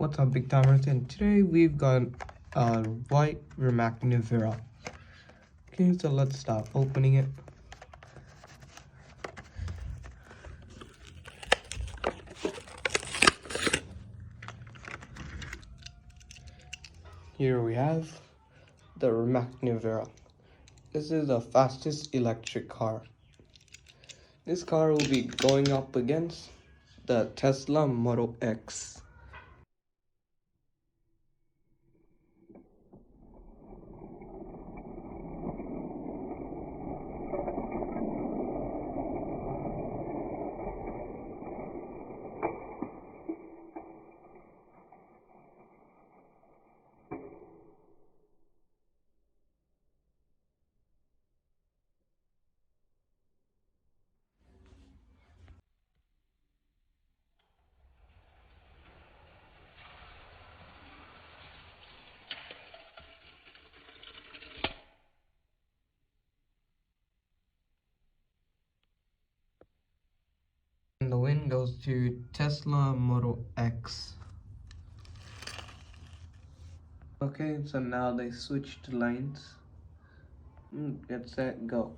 What's up, big timers? And today we've got a white Rimac Nevera. Okay, so let's start opening it. Here we have the Rimac Nevera. This is the fastest electric car. This car will be going up against the Tesla Model X. And the win goes to Tesla Model X. Okay, so now they switched lanes. Get set, go.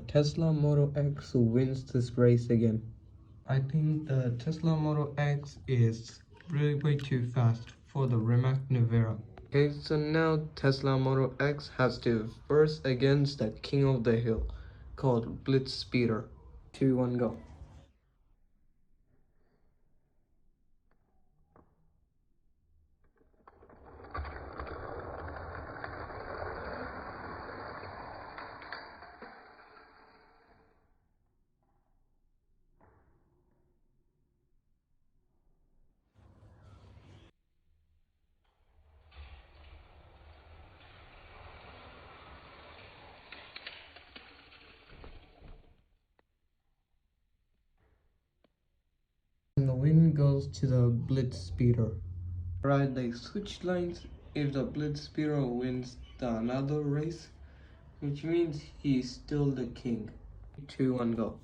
Tesla Model X wins this race again. I think the Tesla Model X is really way too fast for the Rimac Nevera. Okay, so now Tesla Model X has to verse against the king of the hill called Blitz Speeder. 2, 1, go. And the win goes to the Blitz Speeder. Right, they switched lines. If the Blitz Speeder wins another race, which means he's still the king. 2, 1, go.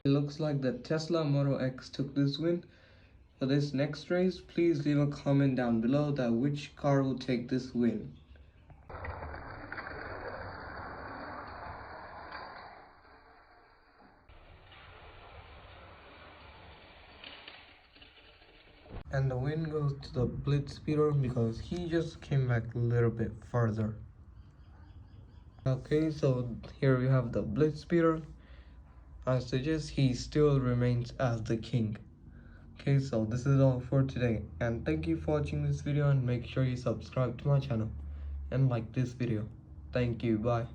It looks like the Tesla Model X took this win. For this next race, please leave a comment down below that which car will take this win. And the win goes to the Blitz Speeder because he just came back a little bit further. Okay, so here we have the Blitz Speeder. I suggest he still remains as the king. Okay, so this is all for today, and thank you for watching this video, and make sure you subscribe to my channel and like this video. Thank you, bye.